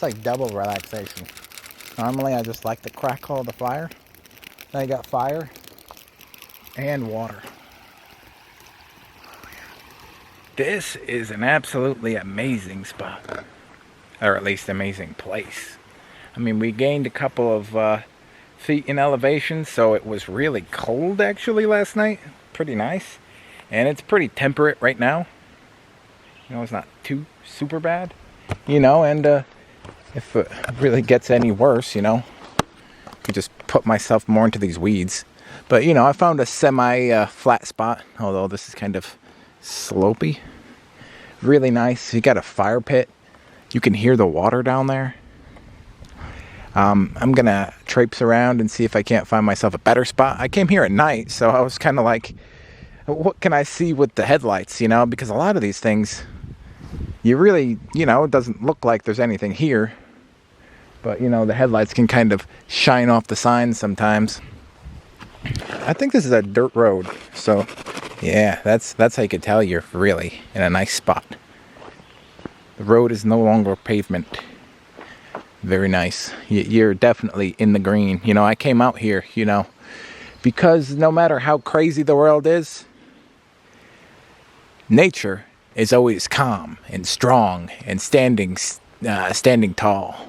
It's like double relaxation. Normally I just like to crackle the fire. Then I got fire and water. This is an absolutely amazing spot. Or at least amazing place. I mean, we gained a couple of feet in elevation, so it was really cold actually last night. Pretty nice. And it's pretty temperate right now. You know, it's not too super bad. You know, and if it really gets any worse, you know, I could just put myself more into these weeds. But, you know, I found a semi-flat spot, although this is kind of slopey. Really nice. You got a fire pit. You can hear the water down there. I'm gonna traipse around and see if I can't find myself a better spot. I came here at night, so I was kind of like, what can I see with the headlights, you know? Because a lot of these things, you really, you know, it doesn't look like there's anything here. But, you know, the headlights can kind of shine off the signs sometimes. I think this is a dirt road, so yeah, that's how you could tell you're really in a nice spot. The road is no longer pavement. Very nice. You're definitely in the green. You know, I came out here, you know, because no matter how crazy the world is, nature is always calm and strong and standing tall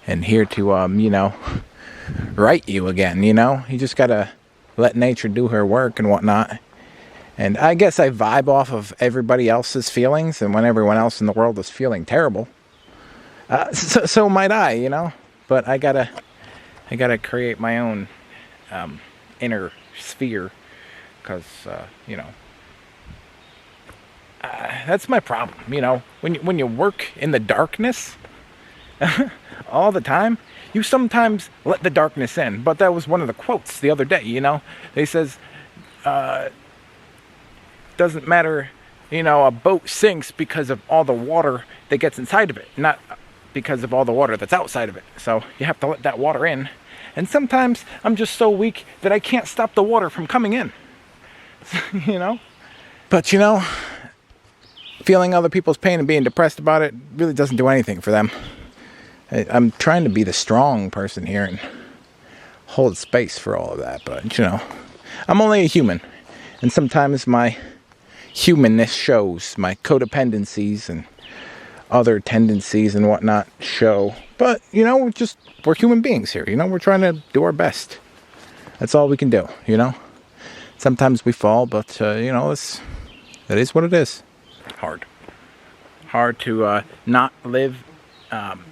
and here to, you know, right you again, you know. You just gotta let nature do her work and whatnot. And I guess I vibe off of everybody else's feelings, and when everyone else in the world is feeling terrible, so might I, you know. But I gotta create my own inner sphere, because you know, that's my problem. You know, when you work in the darkness all the time, you sometimes let the darkness in. But that was one of the quotes the other day. You know, they says. Doesn't matter, you know, a boat sinks because of all the water that gets inside of it, not because of all the water that's outside of it. So you have to let that water in. And sometimes I'm just so weak that I can't stop the water from coming in. You know? But, you know, feeling other people's pain and being depressed about it really doesn't do anything for them. I'm trying to be the strong person here and hold space for all of that. But, you know, I'm only a human. And sometimes my humanness shows, my codependencies and other tendencies and whatnot show. But, you know, we're human beings here, you know, we're trying to do our best. That's all we can do, you know. Sometimes we fall, but, you know, that is what it is. Hard to not live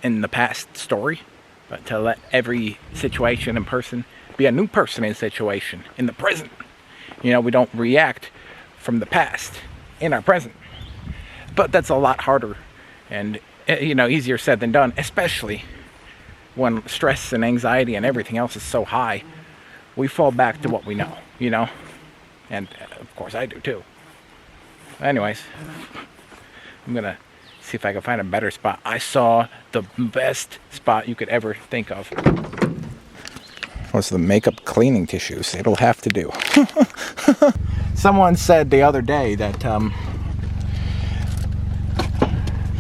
in the past story, but to let every situation and person be a new person in situation in the present. You know, we don't react from the past in our present. But that's a lot harder and, you know, easier said than done, especially when stress and anxiety and everything else is so high. We fall back to what we know, you know, and of course I do too. Anyways, I'm gonna see if I can find a better spot. I saw the best spot you could ever think of. What's the makeup cleaning tissues? It'll have to do. Someone said the other day that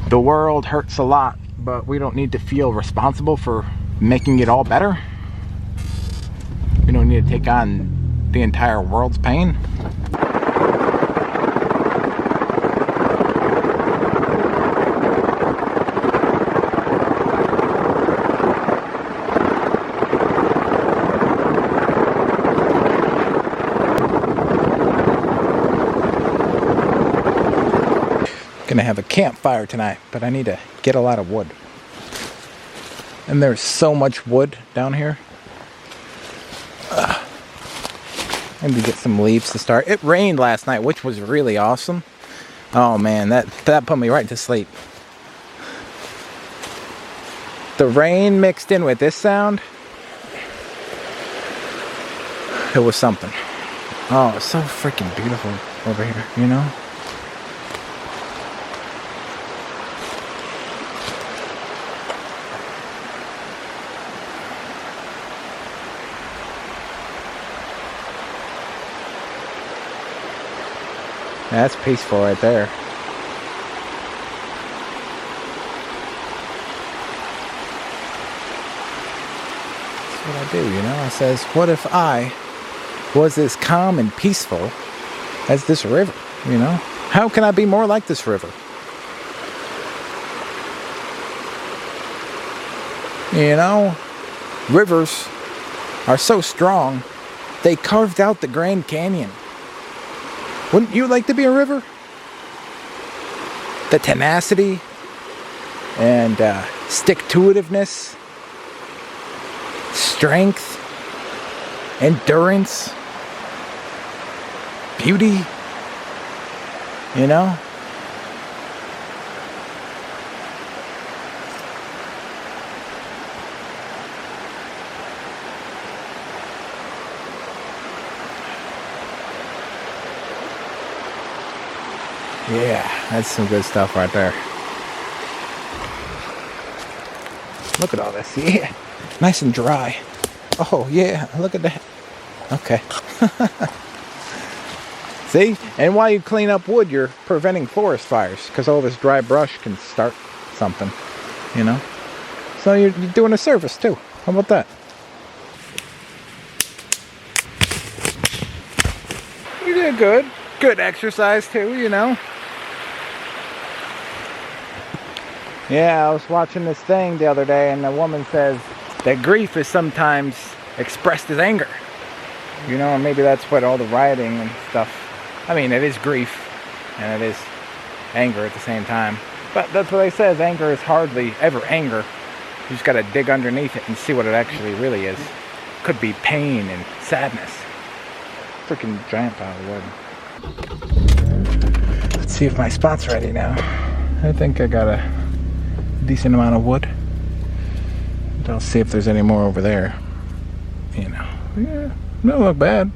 the world hurts a lot, but we don't need to feel responsible for making it all better. We don't need to take on the entire world's pain. Gonna have a campfire tonight, but I need to get a lot of wood. And there's so much wood down here. Maybe get some leaves to start. It rained last night, which was really awesome. Oh man, that put me right to sleep. The rain mixed in with this sound, it was something. Oh, it's so freaking beautiful over here, you know? That's peaceful right there. what I do, you know. I says, what if I was as calm and peaceful as this river, you know? How can I be more like this river? You know, rivers are so strong, they carved out the Grand Canyon. Wouldn't you like to be a river? The tenacity and stick-to-itiveness, strength, endurance, beauty, you know? Yeah, that's some good stuff right there. Look at all this. Yeah, nice and dry. Oh, yeah, look at that. Okay. See? And while you clean up wood, you're preventing forest fires, because all this dry brush can start something, you know? So you're doing a service, too. How about that? You did good. Good exercise, too, you know? Yeah, I was watching this thing the other day, and the woman says that grief is sometimes expressed as anger. You know, and maybe that's what all the rioting and stuff. I mean, it is grief, and it is anger at the same time. But that's what they says. Anger is hardly ever anger. You just got to dig underneath it and see what it actually really is. Could be pain and sadness. Freaking giant pile of wood. Let's see if my spot's ready now. I think I got a decent amount of wood. I'll see if there's any more over there. You know, yeah, don't look bad.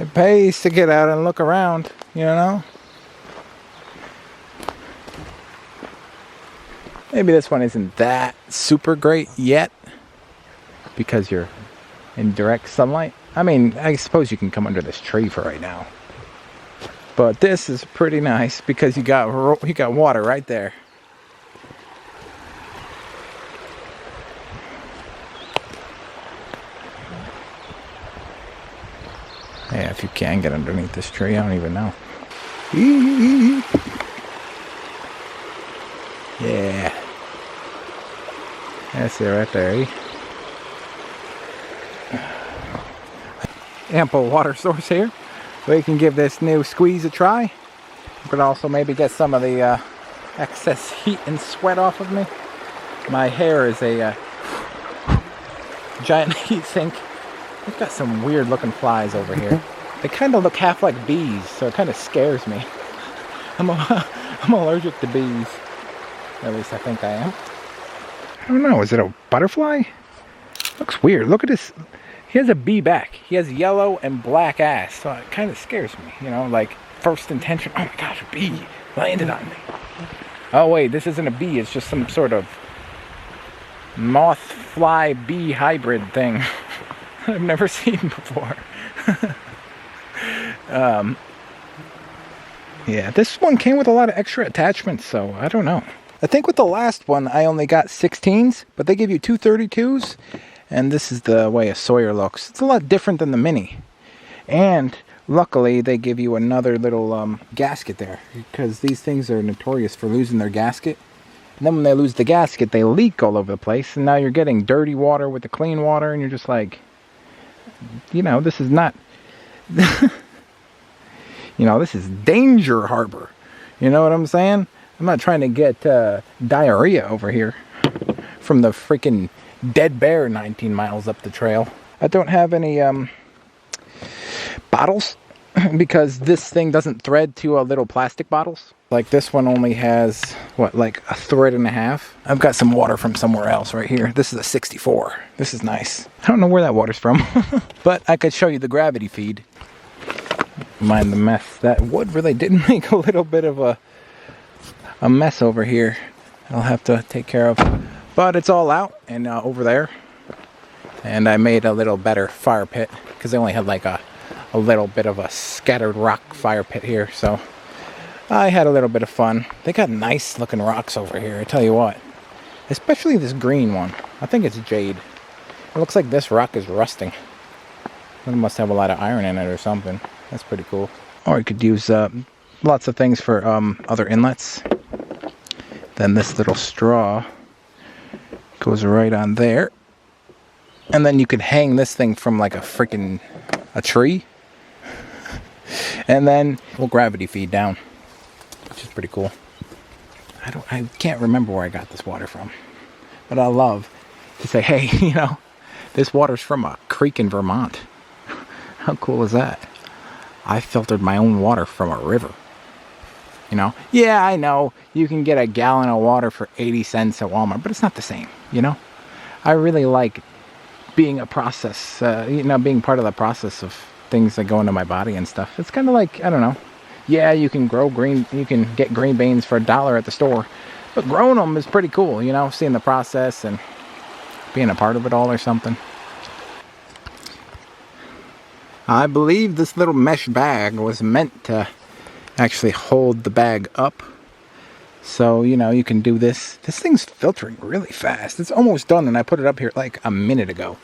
It pays to get out and look around, you know. Maybe this one isn't that super great yet because you're in direct sunlight. I mean, I suppose you can come under this tree for right now. But this is pretty nice because you got water right there. Yeah, if you can get underneath this tree, I don't even know. Yeah. That's it right there. Ample water source here. We can give this new squeeze a try. We could also maybe get some of the excess heat and sweat off of me. My hair is a giant heat sink. We've got some weird looking flies over here. They kind of look half like bees, so it kind of scares me. I'm allergic to bees. At least I think I am. I don't know, is it a butterfly? Looks weird. Look at this. He has a bee back. He has yellow and black ass, so it kind of scares me. You know, like first intention. Oh my gosh, a bee landed on me. Oh wait, this isn't a bee. It's just some sort of moth, fly, bee hybrid thing I've never seen before. Yeah, this one came with a lot of extra attachments, so I don't know. I think with the last one, I only got 16s, but they give you two 32s. And this is the way a Sawyer looks. It's a lot different than the Mini. And luckily, they give you another little gasket there. Because these things are notorious for losing their gasket. And then when they lose the gasket, they leak all over the place. And now you're getting dirty water with the clean water. And you're just like, you know, this is not... you know, this is danger harbor. You know what I'm saying? I'm not trying to get diarrhea over here. From the freaking... dead bear 19 miles up the trail. I don't have any bottles because this thing doesn't thread to little plastic bottles. Like this one only has, what, like a thread and a half. I've got some water from somewhere else right here. This is a 64. This is nice. I don't know where that water's from, but I could show you the gravity feed. Mind the mess. That wood really did make a little bit of a mess over here. I'll have to take care of. But it's all out and over there. And I made a little better fire pit because they only had like a little bit of a scattered rock fire pit here. So I had a little bit of fun. They got nice looking rocks over here, I tell you what. Especially this green one. I think it's jade. It looks like this rock is rusting. It must have a lot of iron in it or something. That's pretty cool. Or you could use lots of things for other inlets. Then this little straw goes right on there. And then you could hang this thing from like a tree. And then we'll gravity feed down, which is pretty cool. I can't remember where I got this water from, but I love to say, hey, this water's from a creek in Vermont. How cool is that? I filtered my own water from a river. Yeah, I know you can get a gallon of water for 80 cents at Walmart, but it's not the same. I really like being a process, being part of the process of things that go into my body and stuff. It's kind of like, I don't know. Yeah, you can get green beans for $1 at the store, but growing them is pretty cool, seeing the process and being a part of it all or something. I believe this little mesh bag was meant to actually hold the bag up. So, you can do this. This thing's filtering really fast. It's almost done, and I put it up here like a minute ago.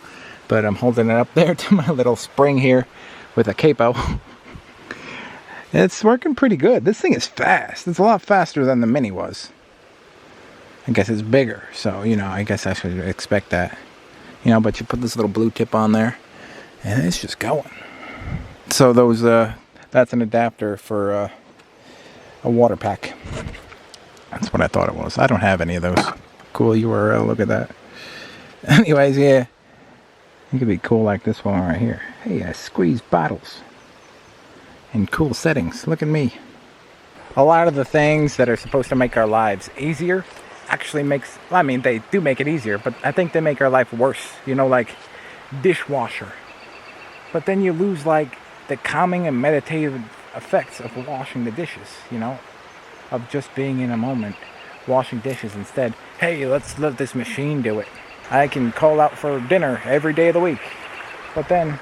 But I'm holding it up there to my little spring here with a capo. It's working pretty good. This thing is fast. It's a lot faster than the Mini was. I guess it's bigger, so, I guess I should expect that. But you put this little blue tip on there, and it's just going. So that's an adapter for a water pack. That's what I thought it was. I don't have any of those. Cool URL, look at that. Anyways, yeah. It could be cool like this one right here. Hey, I squeeze bottles. In cool settings. Look at me. A lot of the things that are supposed to make our lives easier actually they do make it easier, but I think they make our life worse. Like dishwasher. But then you lose like the calming and meditative effects of washing the dishes, of just being in a moment, washing dishes instead. Hey, let's let this machine do it. I can call out for dinner every day of the week. But then,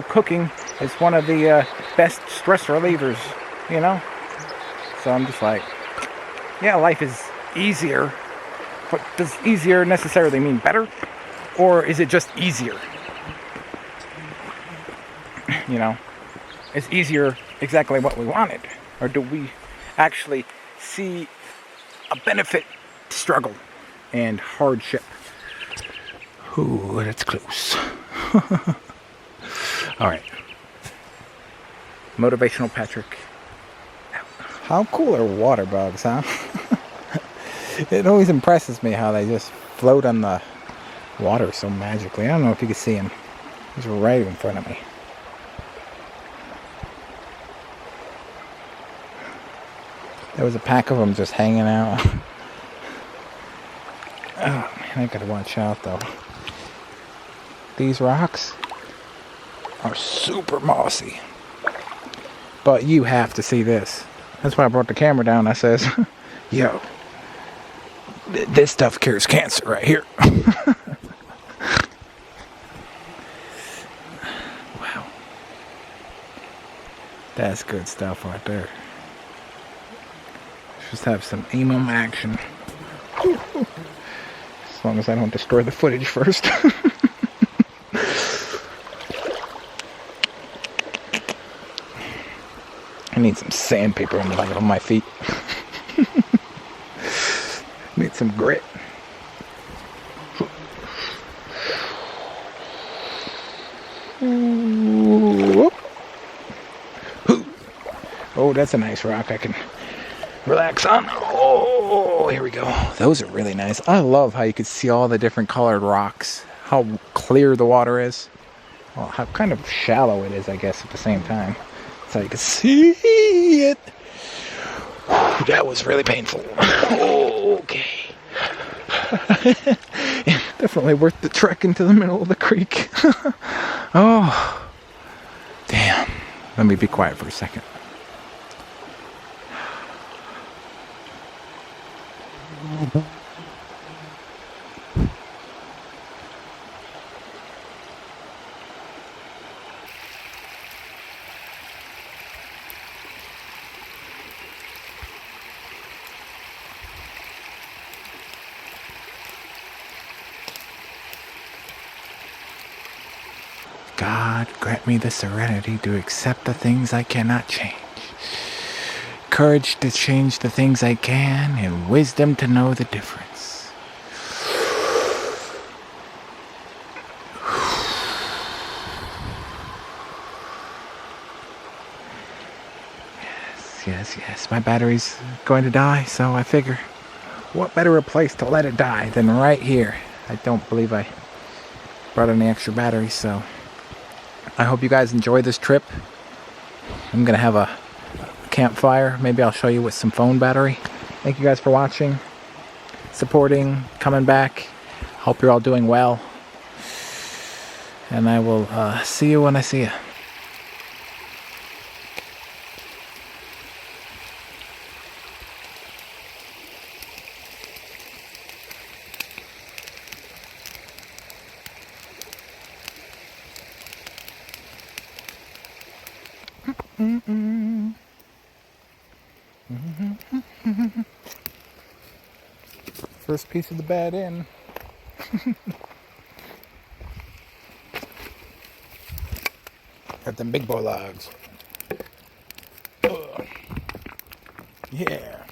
cooking is one of the best stress relievers, So I'm just like, yeah, life is easier. But does easier necessarily mean better? Or is it just easier? Is easier exactly what we wanted? Or do we actually see a benefit to struggle and hardship? Ooh, that's close. All right. Motivational Patrick. How cool are water bugs, huh? It always impresses me how they just float on the water so magically. I don't know if you can see him. He's right in front of me. There was a pack of them just hanging out. Oh man, I gotta watch out though. These rocks are super mossy. But you have to see this. That's why I brought the camera down. I says, yo, this stuff cures cancer right here. Wow. That's good stuff right there. Just have some aimum action. As long as I don't destroy the footage first. I need some sandpaper on the bottom of my feet. Need some grit. Oh, that's a nice rock I can relax on. Oh, here we go. Those are really nice. I love how you can see all the different colored rocks. How clear the water is. Well, how kind of shallow it is, I guess, at the same time. So you can see it. That was really painful. Okay. Definitely worth the trek into the middle of the creek. Oh. Damn. Let me be quiet for a second. God, grant me the serenity to accept the things I cannot change, courage to change the things I can, and wisdom to know the difference. Yes. My battery's going to die, so I figure, what better a place to let it die than right here? I don't believe I brought any extra batteries, so I hope you guys enjoy this trip. I'm gonna have a campfire. Maybe I'll show you with some phone battery. Thank you guys for watching, supporting, coming back. Hope you're all doing well. And I will see you when I see you. First piece of the bed in. Got them big boy logs. Ugh. Yeah.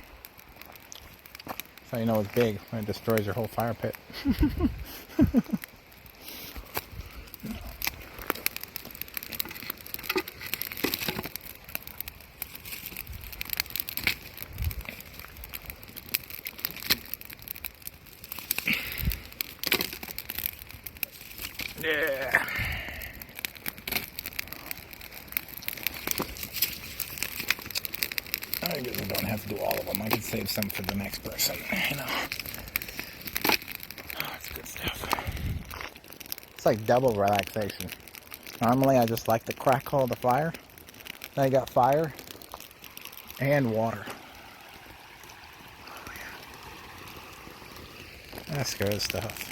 That's how you know it's big, when it destroys your whole fire pit. Yeah. I guess I don't have to do all of them. I can save some for the next person, you know. Oh, it's good stuff. It's like double relaxation. Normally I just like the crackle of the fire. Now you got fire and water. Oh, yeah. That's good stuff.